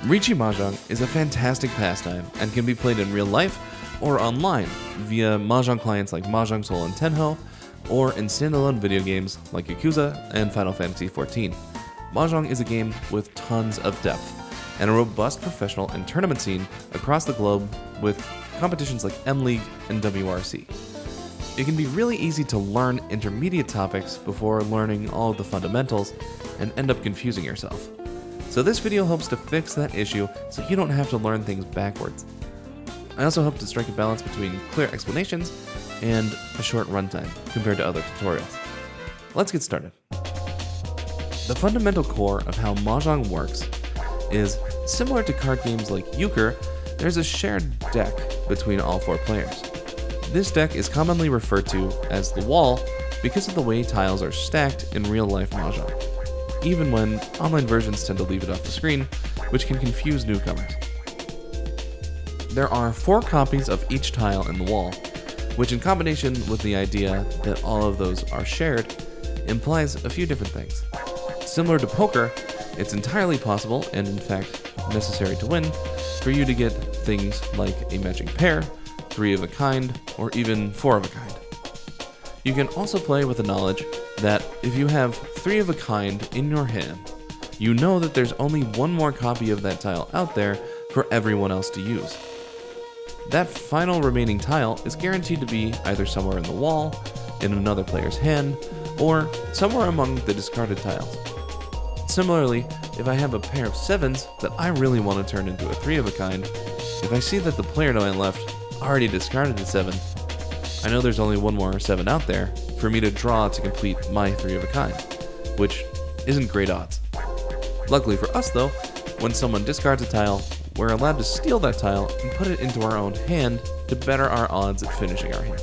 Riichi Mahjong is a fantastic pastime and can be played in real life or online via Mahjong clients like Mahjong Soul and Tenho, or in standalone video games like Yakuza and Final Fantasy XIV. Mahjong is a game with tons of depth and a robust professional and tournament scene across the globe with competitions like M-League and WRC. It can be really easy to learn intermediate topics before learning all of the fundamentals and end up confusing yourself. So this video hopes to fix that issue so you don't have to learn things backwards. I also hope to strike a balance between clear explanations and a short runtime compared to other tutorials. Let's get started. The fundamental core of how Mahjong works is similar to card games like euchre. There's a shared deck between all four players. This deck is commonly referred to as the wall because of the way tiles are stacked in real-life Mahjong, even when online versions tend to leave it off the screen, which can confuse newcomers. There are 4 copies of each tile in the wall, which in combination with the idea that all of those are shared, implies a few different things. Similar to poker, it's entirely possible, and in fact necessary to win, for you to get things like a matching pair, 3 of a kind, or even 4 of a kind. You can also play with the knowledge that if you have 3 of a kind in your hand, you know that there's only one more copy of that tile out there for everyone else to use. That final remaining tile is guaranteed to be either somewhere in the wall, in another player's hand, or somewhere among the discarded tiles. Similarly, if I have a pair of 7s that I really want to turn into a 3 of a kind, if I see that the player to my left already discarded a 7, I know there's only one more 7 out there for me to draw to complete my 3 of a kind, which isn't great odds. Luckily for us though, when someone discards a tile, we're allowed to steal that tile and put it into our own hand to better our odds at finishing our hand.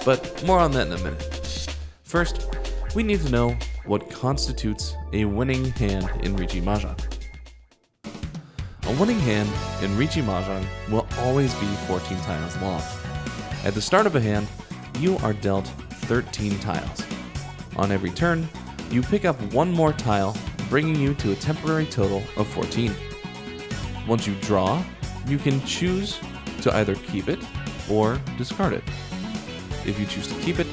But more on that in a minute. First, we need to know what constitutes a winning hand in Riichi Mahjong. A winning hand in Riichi Mahjong will always be 14 tiles long. At the start of a hand, you are dealt 13 tiles. On every turn, you pick up one more tile, bringing you to a temporary total of 14. Once you draw, you can choose to either keep it or discard it. If you choose to keep it,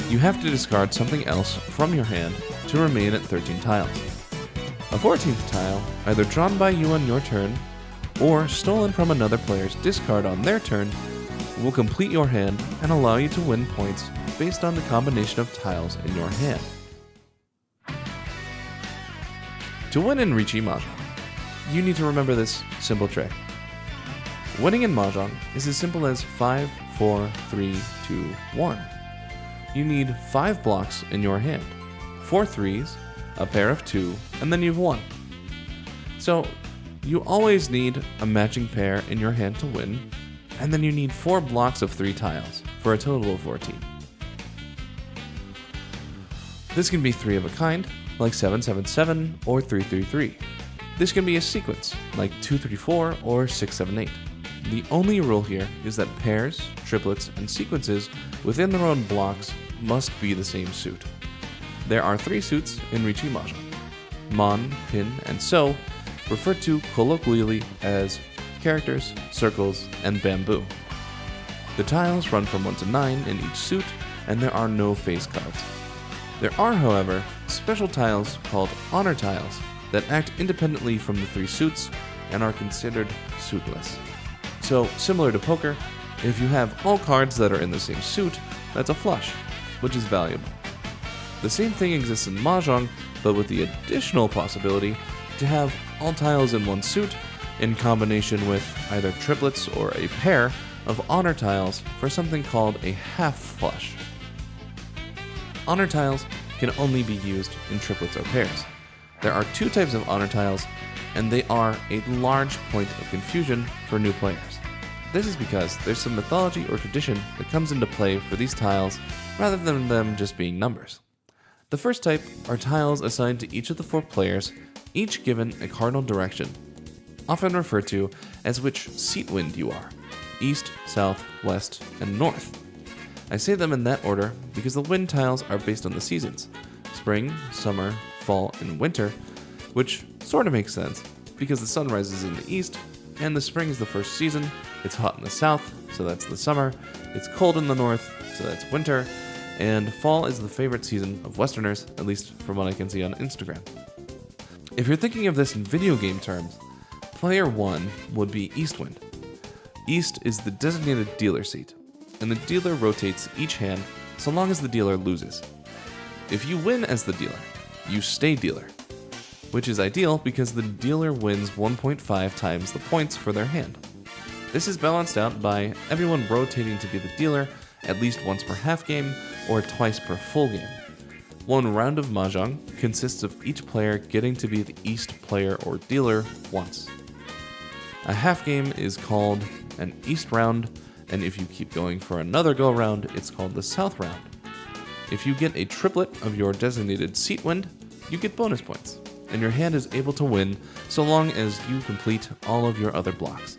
you have to discard something else from your hand to remain at 13 tiles. A 14th tile, either drawn by you on your turn, or stolen from another player's discard on their turn, will complete your hand and allow you to win points based on the combination of tiles in your hand. To win in Riichi Mahjong, you need to remember this simple trick. Winning in Mahjong is as simple as 5, 4, 3, 2, 1. You need 5 blocks in your hand, 4 3s, a pair of 2, and then you've won. So you always need a matching pair in your hand to win, and then you need 4 blocks of 3 tiles for a total of 14. This can be 3 of a kind, like 777 or 333. This can be a sequence, like 234 or 678. The only rule here is that pairs, triplets, and sequences within their own blocks must be the same suit. There are 3 suits in Riichi Mahjong: Mon, Pin, and So, referred to colloquially as characters, circles, and bamboo. The tiles run from 1 to 9 in each suit, and there are no face cards. There are, however, special tiles called honor tiles that act independently from the 3 suits and are considered suitless. So, similar to poker, if you have all cards that are in the same suit, that's a flush, which is valuable. The same thing exists in Mahjong, but with the additional possibility to have all tiles in one suit in combination with either triplets or a pair of honor tiles for something called a half flush. Honor tiles can only be used in triplets or pairs. There are 2 types of honor tiles, and they are a large point of confusion for new players. This is because there's some mythology or tradition that comes into play for these tiles rather than them just being numbers. The first type are tiles assigned to each of the 4 players, each given a cardinal direction, often referred to as which seat wind you are: east, south, west, and north. I say them in that order because the wind tiles are based on the seasons: spring, summer, fall, and winter, which sort of makes sense. because the sun rises in the east, and the spring is the first season. It's hot in the south, so that's the summer. It's cold in the north, so that's winter. And fall is the favorite season of Westerners, at least from what I can see on Instagram. If you're thinking of this in video game terms, player 1 would be Eastwind. East is the designated dealer seat, and the dealer rotates each hand so long as the dealer loses. If you win as the dealer, you stay dealer, which is ideal because the dealer wins 1.5 times the points for their hand. This is balanced out by everyone rotating to be the dealer at least once per half game or twice per full game. One round of Mahjong consists of each player getting to be the East player or dealer once. A half game is called an East round, and if you keep going for another go round, it's called the South round. If you get a triplet of your designated seat wind, you get bonus points, and your hand is able to win so long as you complete all of your other blocks.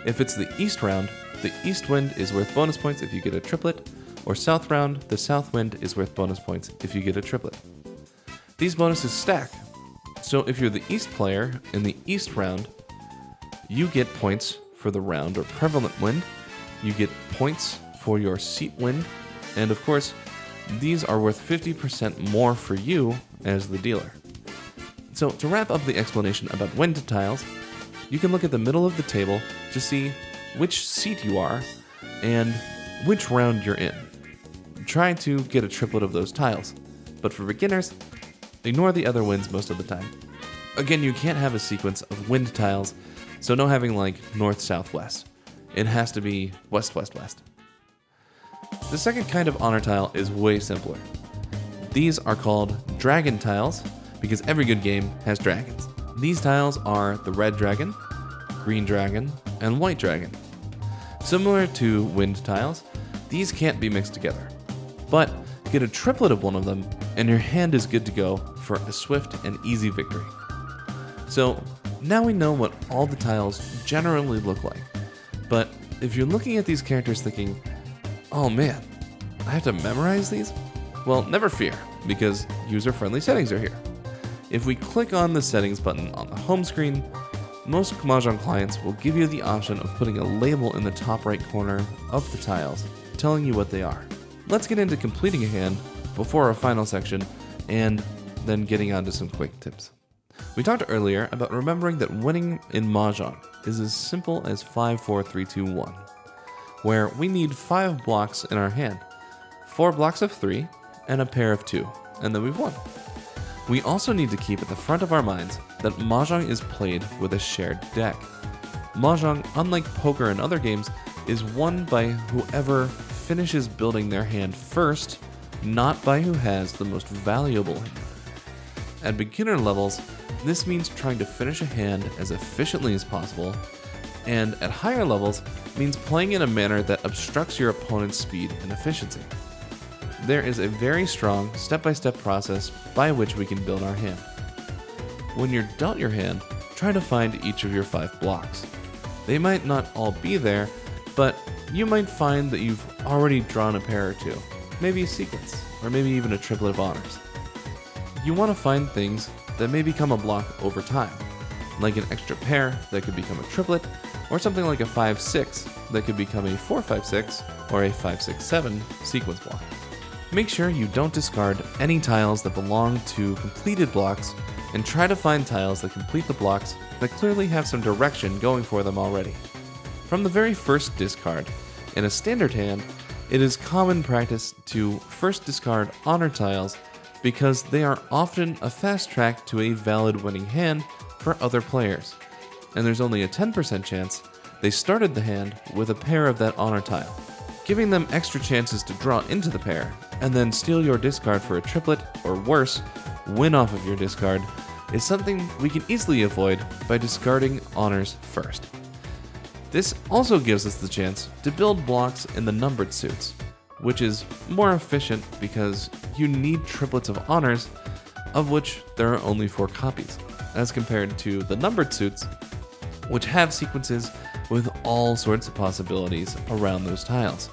If it's the East round, the East wind is worth bonus points if you get a triplet, or South round, the South wind is worth bonus points if you get a triplet. These bonuses stack, so if you're the East player in the East round, you get points for the round or prevalent wind, you get points for your seat wind, and of course, these are worth 50% more for you as the dealer. So to wrap up the explanation about wind tiles, you can look at the middle of the table to see which seat you are and which round you're in. Try to get a triplet of those tiles, but for beginners, ignore the other winds most of the time. Again, you can't have a sequence of wind tiles, so no having like north, south, west. It has to be west, west, west. The second kind of honor tile is way simpler. These are called dragon tiles because every good game has dragons. These tiles are the red dragon, green dragon, and white dragon. Similar to wind tiles, these can't be mixed together. But get a triplet of one of them, and your hand is good to go for a swift and easy victory. So now we know what all the tiles generally look like. But if you're looking at these characters thinking, oh man, I have to memorize these? Well, never fear, because user-friendly settings are here. If we click on the settings button on the home screen, most Mahjong clients will give you the option of putting a label in the top right corner of the tiles, telling you what they are. Let's get into completing a hand before our final section, and then getting on to some quick tips. We talked earlier about remembering that winning in Mahjong is as simple as 5, 4, 3, 2, 1, where we need 5 blocks in our hand, 4 blocks of 3, and a pair of 2, and then we've won. We also need to keep at the front of our minds that Mahjong is played with a shared deck. Mahjong, unlike poker and other games, is won by whoever finishes building their hand first, not by who has the most valuable hand. At beginner levels, this means trying to finish a hand as efficiently as possible, and at higher levels means playing in a manner that obstructs your opponent's speed and efficiency. There is a very strong step-by-step process by which we can build our hand. When you're dealt your hand, try to find each of your 5 blocks. They might not all be there, but you might find that you've already drawn a pair or 2, maybe a sequence, or maybe even a triplet of honors. You want to find things that may become a block over time, like an extra pair that could become a triplet, or something like a 5-6 that could become a 4-5-6 or a 5-6-7 sequence block. Make sure you don't discard any tiles that belong to completed blocks, and try to find tiles that complete the blocks that clearly have some direction going for them already. From the very first discard, in a standard hand, it is common practice to first discard honor tiles because they are often a fast track to a valid winning hand for other players, and there's only a 10% chance they started the hand with a pair of that honor tile. Giving them extra chances to draw into the pair, and then steal your discard for a triplet, or worse, win off of your discard, is something we can easily avoid by discarding honors first. This also gives us the chance to build blocks in the numbered suits, which is more efficient because you need triplets of honors, of which there are only 4 copies, as compared to the numbered suits, which have sequences with all sorts of possibilities around those tiles.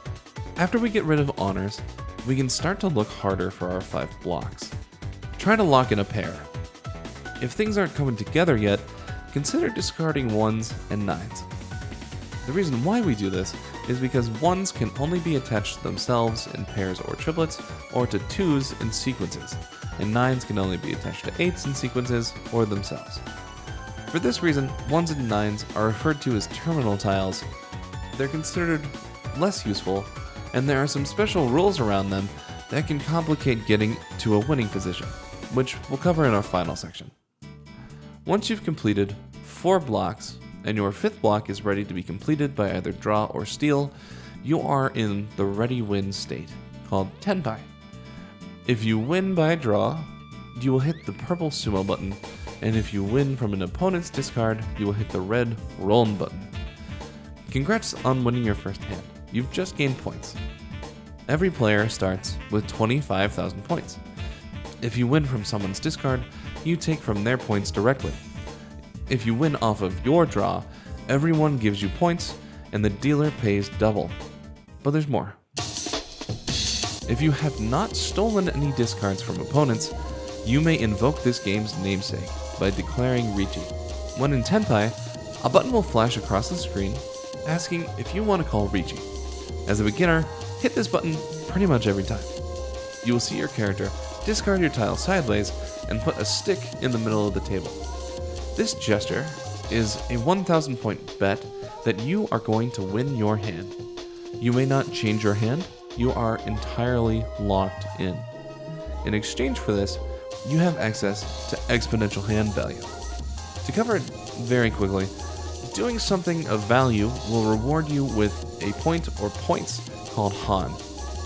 After we get rid of honors, we can start to look harder for our 5 blocks. Try to lock in a pair. If things aren't coming together yet, consider discarding 1s and 9s. The reason why we do this is because 1s can only be attached to themselves in pairs or triplets, or to 2s in sequences, and 9s can only be attached to 8s in sequences or themselves. For this reason, 1s and 9s are referred to as terminal tiles. They're considered less useful, and there are some special rules around them that can complicate getting to a winning position, which we'll cover in our final section. Once you've completed 4 blocks, and your 5th block is ready to be completed by either draw or steal, you are in the ready win state, called tenpai. If you win by draw, you will hit the purple sumo button, and if you win from an opponent's discard, you will hit the red roll button. Congrats on winning your first hand. You've just gained points. Every player starts with 25,000 points. If you win from someone's discard, you take from their points directly. If you win off of your draw, everyone gives you points, and the dealer pays double. But there's more. If you have not stolen any discards from opponents, you may invoke this game's namesake by declaring Riichi. When in Tenpai, a button will flash across the screen asking if you want to call Riichi. As a beginner, hit this button pretty much every time. You will see your character discard your tile sideways and put a stick in the middle of the table. This gesture is a 1,000 point bet that you are going to win your hand. You may not change your hand, you are entirely locked in. In exchange for this, you have access to exponential hand value. To cover it very quickly, doing something of value will reward you with a point or points called Han.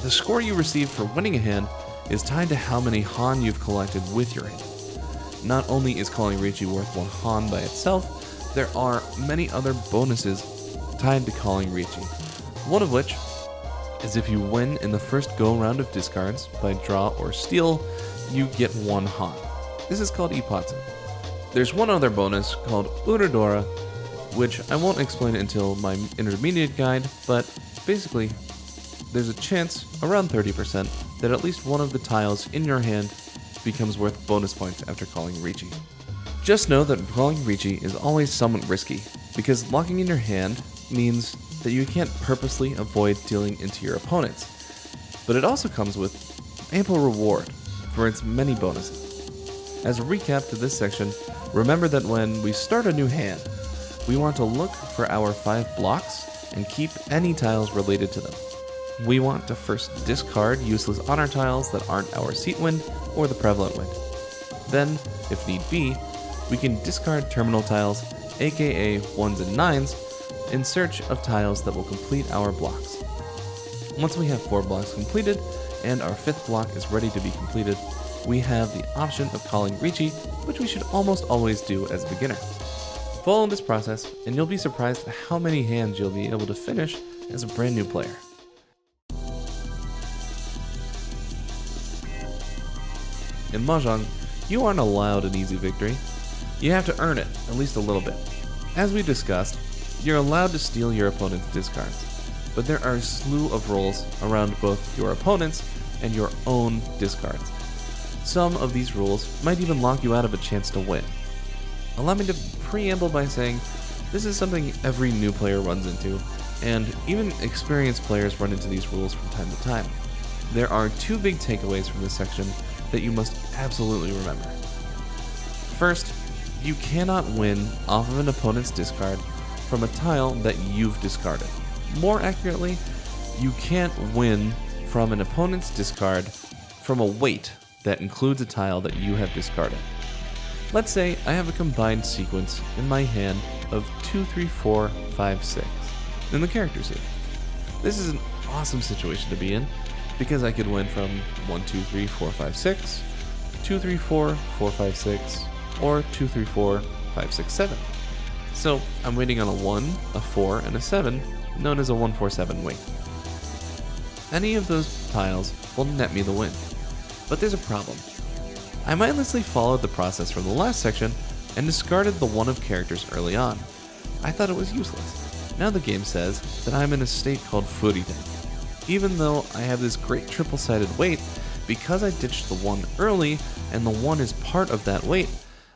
The score you receive for winning a hand is tied to how many Han you've collected with your hand. Not only is calling Riichi worth 1 Han by itself, there are many other bonuses tied to calling Riichi. One of which is if you win in the first go-round of discards by draw or steal, you get 1 Han. This is called Ipatsu. There's one other bonus called Uradora, which I won't explain until my intermediate guide, but basically, there's a chance, around 30%, that at least one of the tiles in your hand becomes worth bonus points after calling Riichi. Just know that calling Riichi is always somewhat risky, because locking in your hand means that you can't purposely avoid dealing into your opponents, but it also comes with ample reward for its many bonuses. As a recap to this section, remember that when we start a new hand, we want to look for our 5 blocks and keep any tiles related to them. We want to first discard useless honor tiles that aren't our seat wind or the prevalent wind. Then, if need be, we can discard terminal tiles, aka 1s and 9s, in search of tiles that will complete our blocks. Once we have 4 blocks completed, and our 5th block is ready to be completed, we have the option of calling Riichi, which we should almost always do as a beginner. Follow this process, and you'll be surprised at how many hands you'll be able to finish as a brand new player. In Mahjong, you aren't allowed an easy victory. You have to earn it, at least a little bit. As we discussed, you're allowed to steal your opponent's discards, but there are a slew of rules around both your opponent's and your own discards. Some of these rules might even lock you out of a chance to win. Allow me to preamble by saying this is something every new player runs into, and even experienced players run into these rules from time to time. There are 2 big takeaways from this section that you must absolutely remember. First, you cannot win off of an opponent's discard from a tile that you've discarded. More accurately, you can't win from an opponent's discard from a weight that includes a tile that you have discarded. Let's say I have a combined sequence in my hand of 2, 3, 4, 5, 6 in the character seat. This is an awesome situation to be in because I could win from 1, 2, 3, 4, 5, 6, 2, 3, 4, 4, 5, 6, or 2, 3, 4, 5, 6, 7. So I'm waiting on a 1, a 4, and a 7, known as a 1, 4, 7 weight. Any of those tiles will net me the win. But there's a problem. I mindlessly followed the process from the last section and discarded the 1 of characters early on. I thought it was useless. Now the game says that I'm in a state called Furiten. Even though I have this great triple-sided weight, because I ditched the 1 early and the 1 is part of that weight,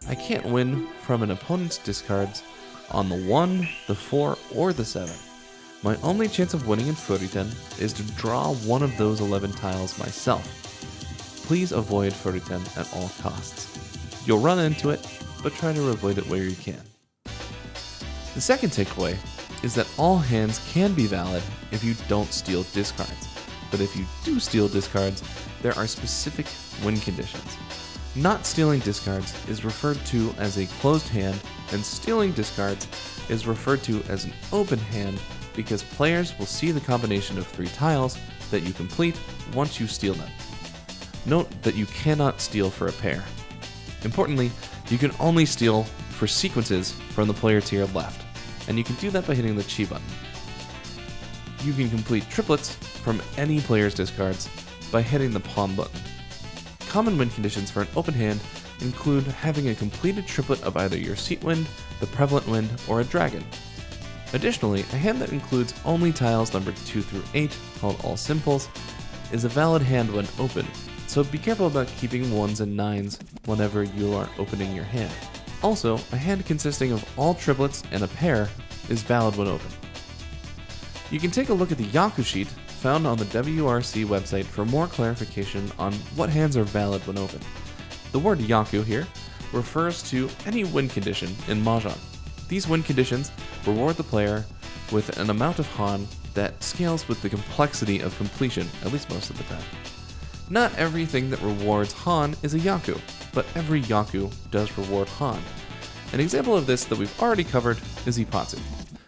I can't win from an opponent's discards on the 1, the 4, or the 7. My only chance of winning in Furiten is to draw one of those 11 tiles myself. Please avoid Furiten at all costs. You'll run into it, but try to avoid it where you can. The second takeaway is that all hands can be valid if you don't steal discards. But if you do steal discards, there are specific win conditions. Not stealing discards is referred to as a closed hand, and stealing discards is referred to as an open hand because players will see the combination of 3 tiles that you complete once you steal them. Note that you cannot steal for a pair. Importantly, you can only steal for sequences from the player to your left, and you can do that by hitting the chi button. You can complete triplets from any player's discards by hitting the pawn button. Common win conditions for an open hand include having a completed triplet of either your seat wind, the prevalent wind, or a dragon. Additionally, a hand that includes only tiles numbered 2 through 8, called all simples, is a valid hand when open, so be careful about keeping 1s and 9s whenever you are opening your hand. Also, a hand consisting of all triplets and a pair is valid when open. You can take a look at the Yaku sheet found on the WRC website for more clarification on what hands are valid when open. The word Yaku here refers to any win condition in Mahjong. These win conditions reward the player with an amount of Han that scales with the complexity of completion, at least most of the time. Not everything that rewards Han is a Yaku, but every Yaku does reward Han. An example of this that we've already covered is Ippatsu,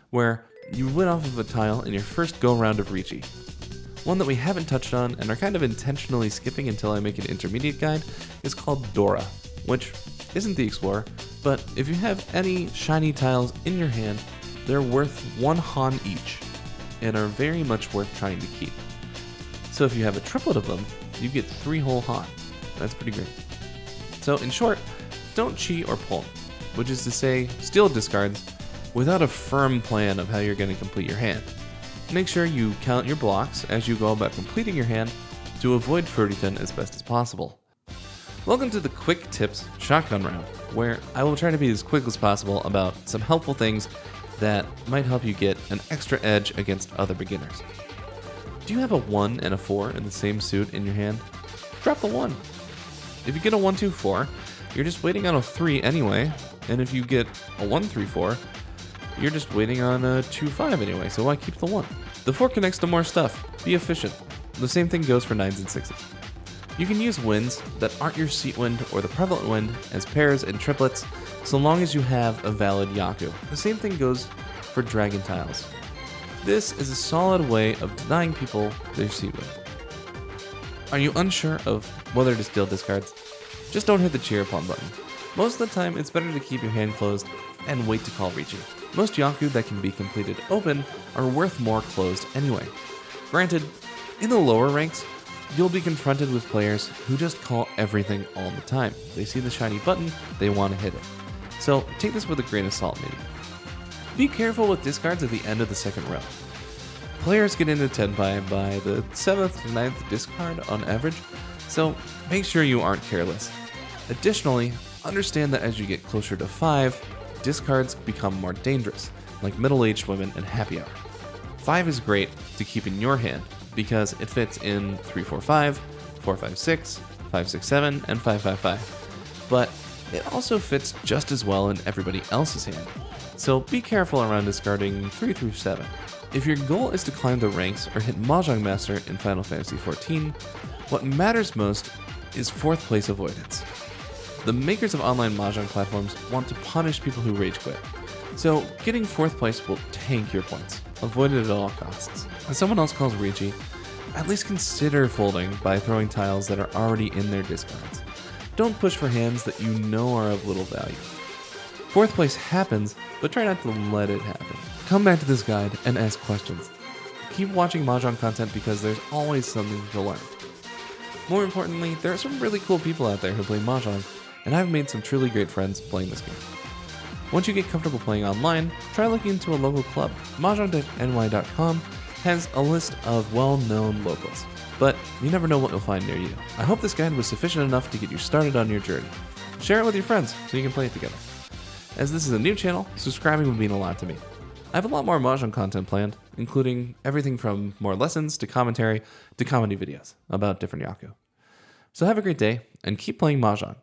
where you win off of a tile in your first go-round of Riichi. One that we haven't touched on and are kind of intentionally skipping until I make an intermediate guide is called Dora, which isn't the Explorer, but if you have any shiny tiles in your hand, they're worth 1 Han each, and are very much worth trying to keep. So if you have a triplet of them, you get 3 whole Han. That's pretty great. So in short, don't cheat or pull, which is to say, steal discards without a firm plan of how you're going to complete your hand. Make sure you count your blocks as you go about completing your hand to avoid Furiten as best as possible. Welcome to the Quick Tips Shotgun Round, where I will try to be as quick as possible about some helpful things that might help you get an extra edge against other beginners. Do you have a 1 and a 4 in the same suit in your hand? Drop the 1. If you get a 1-2-4, you're just waiting on a 3 anyway, and if you get a 1-3-4, you're just waiting on a 2-5 anyway, so why keep the 1? The 4 connects to more stuff. Be efficient. The same thing goes for 9s and 6s. You can use winds that aren't your seat wind or the prevalent wind as pairs and triplets, so long as you have a valid Yaku. The same thing goes for dragon tiles. This is a solid way of denying people their seat wind. Are you unsure of whether to steal discards? Just don't hit the cheer pawn button. Most of the time, it's better to keep your hand closed and wait to call Riichi. Most Yaku that can be completed open are worth more closed anyway. Granted, in the lower ranks, you'll be confronted with players who just call everything all the time. They see the shiny button, they want to hit it. So take this with a grain of salt maybe. Be careful with discards at the end of the second row. Players get into tenpai by the 7th to 9th discard on average, so make sure you aren't careless. Additionally, understand that as you get closer to 5, discards become more dangerous, like middle-aged women and happy hour. 5 is great to keep in your hand because it fits in 3-4-5, 4-5-6, 5-6-7, and 5-5-5. But it also fits just as well in everybody else's hand, so be careful around discarding 3 through 7. If your goal is to climb the ranks or hit Mahjong Master in Final Fantasy XIV, what matters most is 4th place avoidance. The makers of online Mahjong platforms want to punish people who rage quit, so getting 4th place will tank your points. Avoid it at all costs. As someone else calls Riichi, at least consider folding by throwing tiles that are already in their discards. Don't push for hands that you know are of little value. 4th place happens, but try not to let it happen. Come back to this guide and ask questions. Keep watching Mahjong content because there's always something to learn. More importantly, there are some really cool people out there who play Mahjong, and I've made some truly great friends playing this game. Once you get comfortable playing online, try looking into a local club. Mahjong.ny.com has a list of well-known locals, but you never know what you'll find near you. I hope this guide was sufficient enough to get you started on your journey. Share it with your friends so you can play it together. As this is a new channel, subscribing would mean a lot to me. I have a lot more Mahjong content planned, including everything from more lessons to commentary to comedy videos about different Yaku. So have a great day and keep playing Mahjong.